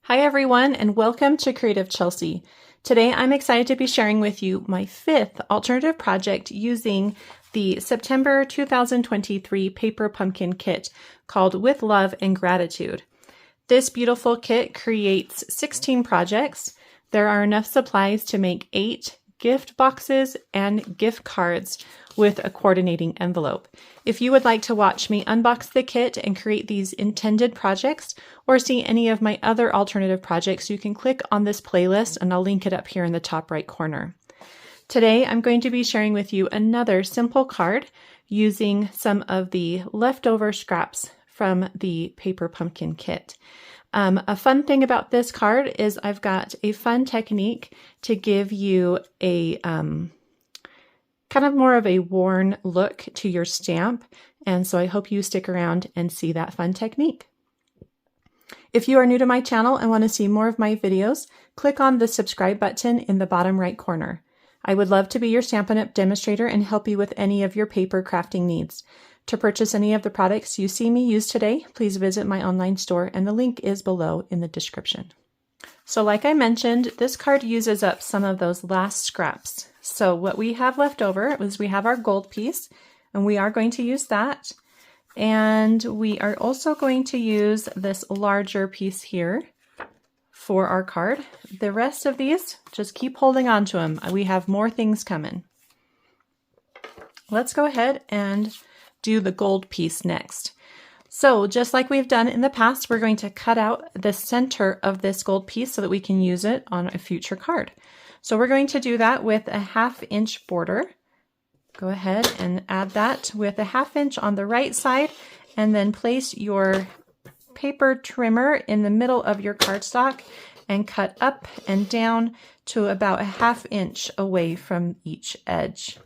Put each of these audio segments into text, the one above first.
Hi everyone, and welcome to Creative Chelsey. Today I'm excited to be sharing with you my 5th alternative project using the September 2023 paper pumpkin kit called With Love and Gratitude. This beautiful kit creates 16 projects. There are enough supplies to make 8 gift boxes and gift cards with a coordinating envelope. If you would like to watch me unbox the kit and create these intended projects or see any of my other alternative projects, you can click on this playlist and I'll link it up here in the top right corner. Today, I'm going to be sharing with you another simple card using some of the leftover scraps from the paper pumpkin kit. A fun thing about this card is I've got a fun technique to give you a kind of more of a worn look to your stamp, and so I hope you stick around and see that fun technique. If you are new to my channel and want to see more of my videos, click on the subscribe button in the bottom right corner. I would love to be your Stampin' Up! Demonstrator and help you with any of your paper crafting needs. To purchase any of the products you see me use today, please visit my online store and the link is below in the description. So like I mentioned, this card uses up some of those last scraps. So what we have left over is we have our gold piece, and we are going to use that. And we are also going to use this larger piece here for our card. The rest of these, just keep holding on to them. We have more things coming. Let's go ahead and do the gold piece next. So just like we've done in the past, we're going to cut out the center of this gold piece so that we can use it on a future card. So we're going to do that with a 1/2 inch border. Go ahead and add that with a 1/2 inch on the right side, and then place your paper trimmer in the middle of your cardstock and cut up and down to about a 1/2 inch away from each edge.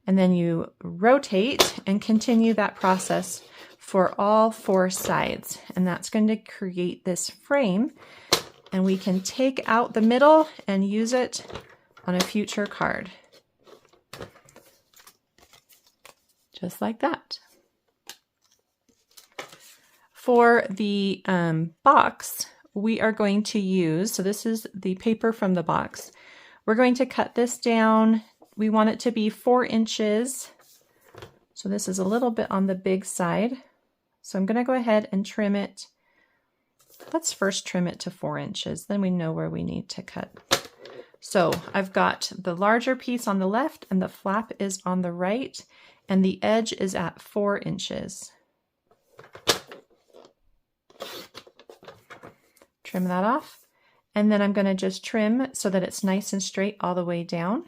And then you rotate and continue that process for all 4 sides. And that's going to create this frame, and we can take out the middle and use it on a future card. Just like that. For the box, we are going to use, so this is the paper from the box. We're going to cut this down. We want it to be 4 inches. So this is a little bit on the big side. So I'm going to go ahead and trim it. Let's first trim it to 4 inches, then we know where we need to cut. So I've got the larger piece on the left and the flap is on the right, and the edge is at 4 inches. Trim that off, and then I'm going to just trim so that it's nice and straight all the way down.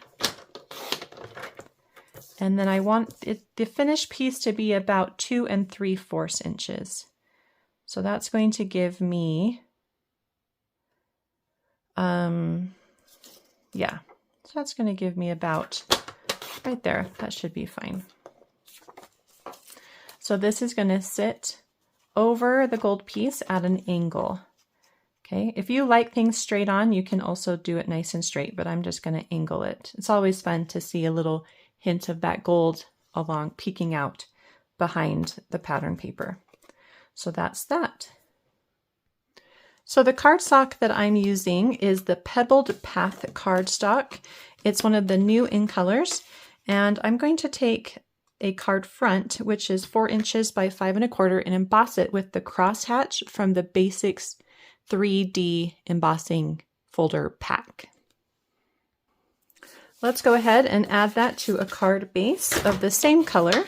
And then I want the finished piece to be about 2 3/4 inches. So that's going to give me, yeah, so that's going to give me about right there. That should be fine. So this is going to sit over the gold piece at an angle. Okay, if you like things straight on, you can also do it nice and straight, but I'm just going to angle it. It's always fun to see a little hint of that gold along peeking out behind the pattern paper. So that's that. So the cardstock that I'm using is the Pebbled Path Cardstock. It's one of the new in colors, and I'm going to take a card front, which is 4 inches by 5 1/4, and emboss it with the crosshatch from the Basics 3D embossing folder pack. Let's go ahead and add that to a card base of the same color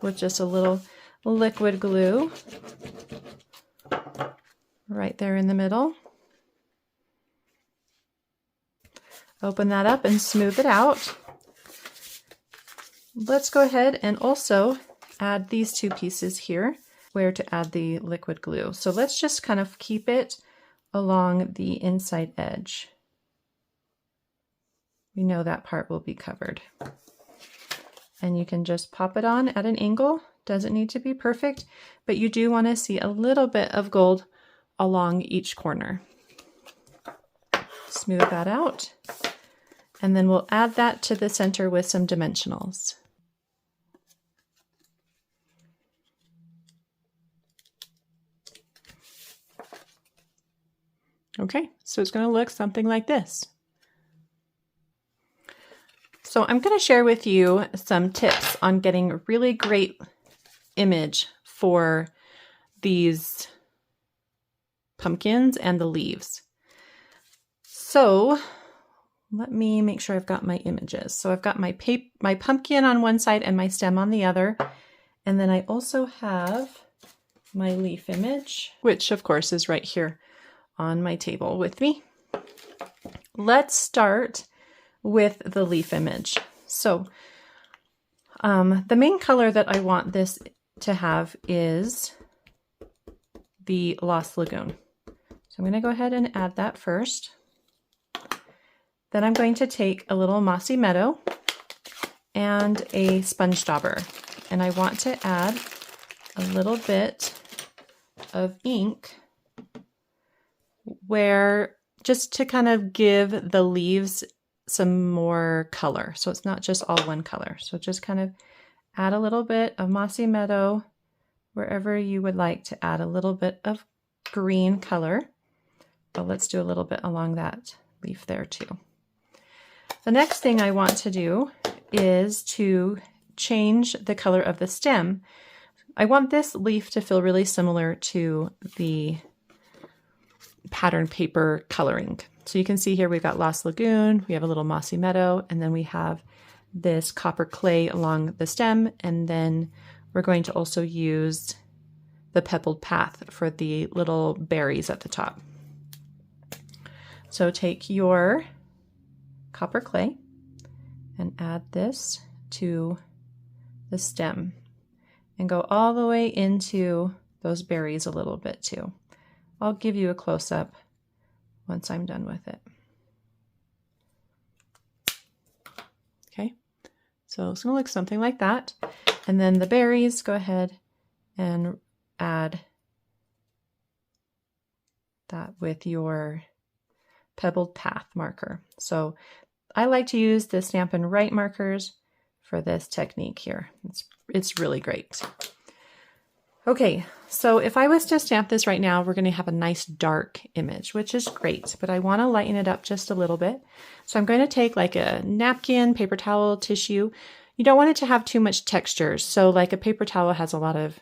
with just a little liquid glue right there in the middle. Open that up and smooth it out. Let's go ahead and also add these 2 pieces here where to add the liquid glue. So let's just kind of keep it along the inside edge. We know that part will be covered. And you can just pop it on at an angle. Doesn't need to be perfect, but you do want to see a little bit of gold along each corner. Smooth that out. And then we'll add that to the center with some dimensionals. Okay, so it's going to look something like this. So I'm going to share with you some tips on getting a really great image for these pumpkins and the leaves. So let me make sure I've got my images. So I've got my pumpkin on one side and my stem on the other. And then I also have my leaf image, which of course is right here on my table with me. Let's start with the leaf image. So the main color that I want this to have is the Lost Lagoon. So I'm going to go ahead and add that first. Then I'm going to take a little mossy meadow and a sponge dauber, and I want to add a little bit of ink where just to kind of give the leaves some more color. So it's not just all one color. So just kind of add a little bit of mossy meadow wherever you would like to add a little bit of green color. But let's do a little bit along that leaf there too. The next thing I want to do is to change the color of the stem. I want this leaf to feel really similar to the pattern paper coloring. So you can see here we've got Lost Lagoon, we have a little mossy meadow, and then we have this copper clay along the stem, and then we're going to also use the Pebbled Path for the little berries at the top. So take your copper clay and add this to the stem and go all the way into those berries a little bit too. I'll give you a close-up once I'm done with it. Okay, so it's going to look something like that. And then the berries, go ahead and add that with your Pebbled Path marker. So I like to use the Stampin' Write markers for this technique here. It's really great. Okay, so if I was to stamp this right now, we're going to have a nice dark image, which is great, but I want to lighten it up just a little bit. So I'm going to take like a napkin, paper towel, tissue. You don't want it to have too much texture. So like a paper towel has a lot of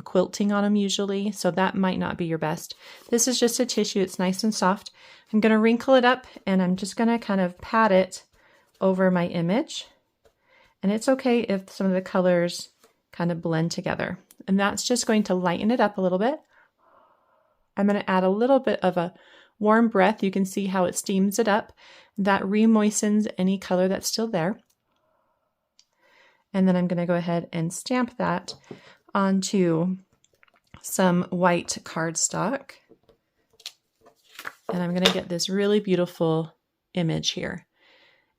quilting on them usually, so that might not be your best. This is just a tissue. It's nice and soft. I'm going to wrinkle it up and I'm just going to kind of pat it over my image. And it's okay if some of the colors kind of blend together. And that's just going to lighten it up a little bit. I'm going to add a little bit of a warm breath. You can see how it steams it up. That re-moistens any color that's still there. And then I'm going to go ahead and stamp that onto some white cardstock. And I'm going to get this really beautiful image here.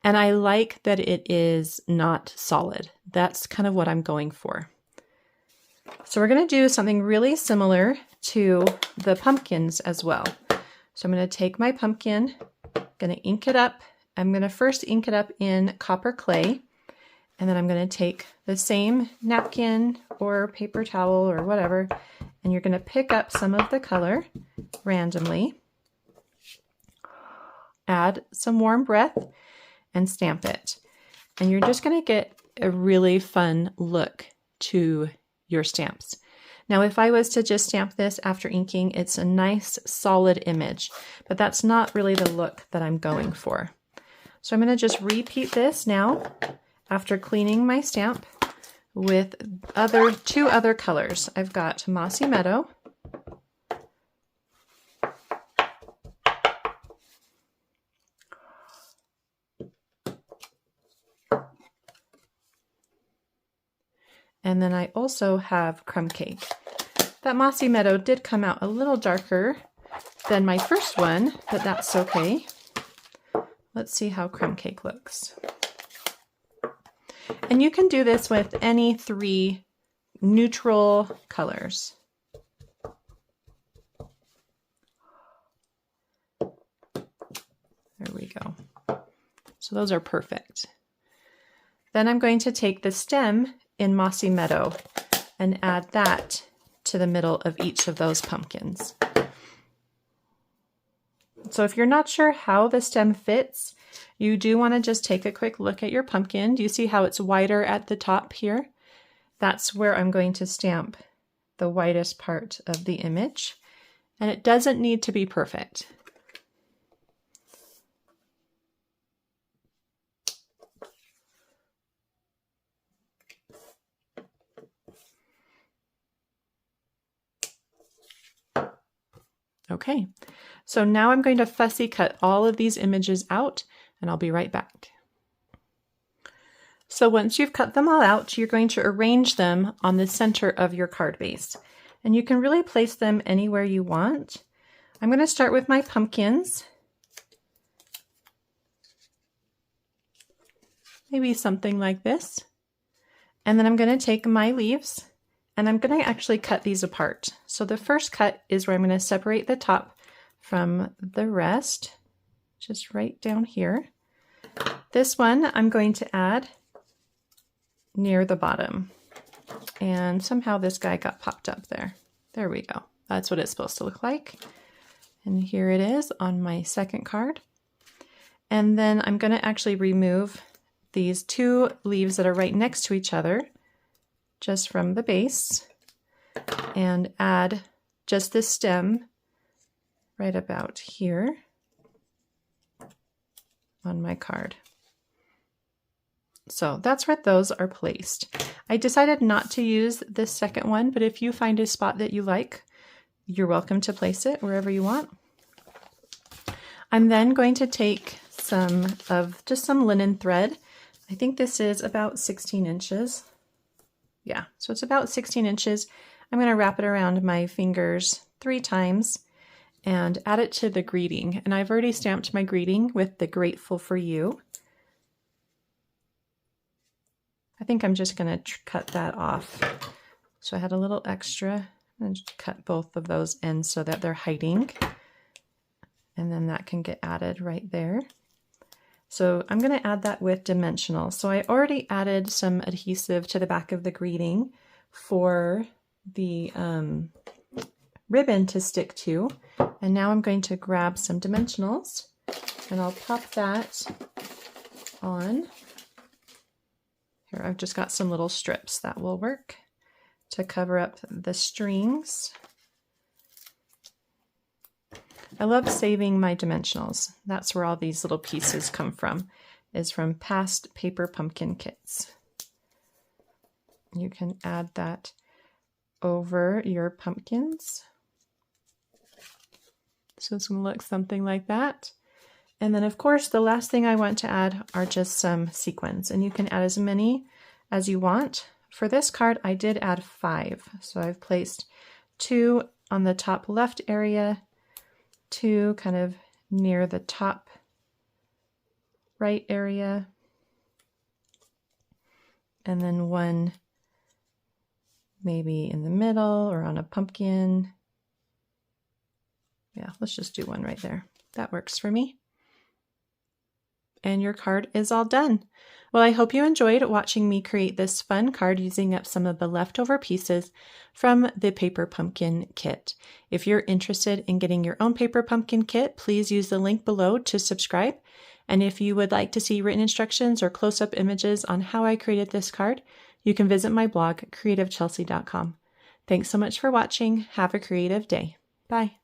And I like that it is not solid. That's kind of what I'm going for. So we're going to do something really similar to the pumpkins as well. So I'm going to take my pumpkin, going to ink it up. I'm going to first ink it up in copper clay. And then I'm going to take the same napkin or paper towel or whatever, and you're going to pick up some of the color randomly, add some warm breath, and stamp it. And you're just going to get a really fun look to your stamps. Now, if I was to just stamp this after inking, it's a nice solid image, but that's not really the look that I'm going for. So I'm going to just repeat this now after cleaning my stamp with two other colors. I've got Mossy Meadow, and then I also have Crumb Cake. That Mossy Meadow did come out a little darker than my first one, but that's okay. Let's see how Crumb Cake looks. And you can do this with any 3 neutral colors. There we go. So those are perfect. Then I'm going to take the stem in Mossy Meadow and add that to the middle of each of those pumpkins. So if you're not sure how the stem fits, you do want to just take a quick look at your pumpkin. Do you see how it's wider at the top here? That's where I'm going to stamp the widest part of the image. And it doesn't need to be perfect. Okay, so now I'm going to fussy cut all of these images out, and I'll be right back. So once you've cut them all out, you're going to arrange them on the center of your card base. And you can really place them anywhere you want. I'm going to start with my pumpkins. Maybe something like this. And then I'm going to take my leaves and I'm going to actually cut these apart. So the first cut is where I'm going to separate the top from the rest, just right down here. This one I'm going to add near the bottom. And somehow this guy got popped up there. There we go. That's what it's supposed to look like. And here it is on my second card. And then I'm going to actually remove these two leaves that are right next to each other just from the base and add just this stem right about here on my card. So that's where those are placed. I decided not to use this second one, but if you find a spot that you like, you're welcome to place it wherever you want. I'm then going to take some linen thread. I think this is about 16 inches. Yeah, so it's about 16 inches. I'm going to wrap it around my fingers 3 times and add it to the greeting. And I've already stamped my greeting with the grateful for you. I think I'm just going to cut that off. So I had a little extra and cut both of those ends so that they're hiding. And then that can get added right there. So I'm going to add that with dimensional. So I already added some adhesive to the back of the greeting for the ribbon to stick to. And now I'm going to grab some dimensionals and I'll pop that on. Here, I've just got some little strips that will work to cover up the strings. I love saving my dimensionals. That's where all these little pieces come from, is from past paper pumpkin kits. You can add that over your pumpkins. So it's going to look something like that. And then of course, the last thing I want to add are just some sequins, and you can add as many as you want. For this card, I did add 5. So I've placed 2 on the top left area, 2 kind of near the top right area, and then 1 maybe in the middle or on a pumpkin. Yeah, let's just do 1 right there. That works for me. And your card is all done. Well, I hope you enjoyed watching me create this fun card using up some of the leftover pieces from the Paper Pumpkin Kit. If you're interested in getting your own Paper Pumpkin Kit, please use the link below to subscribe. And if you would like to see written instructions or close-up images on how I created this card, you can visit my blog, creativechelsey.com. Thanks so much for watching. Have a creative day. Bye.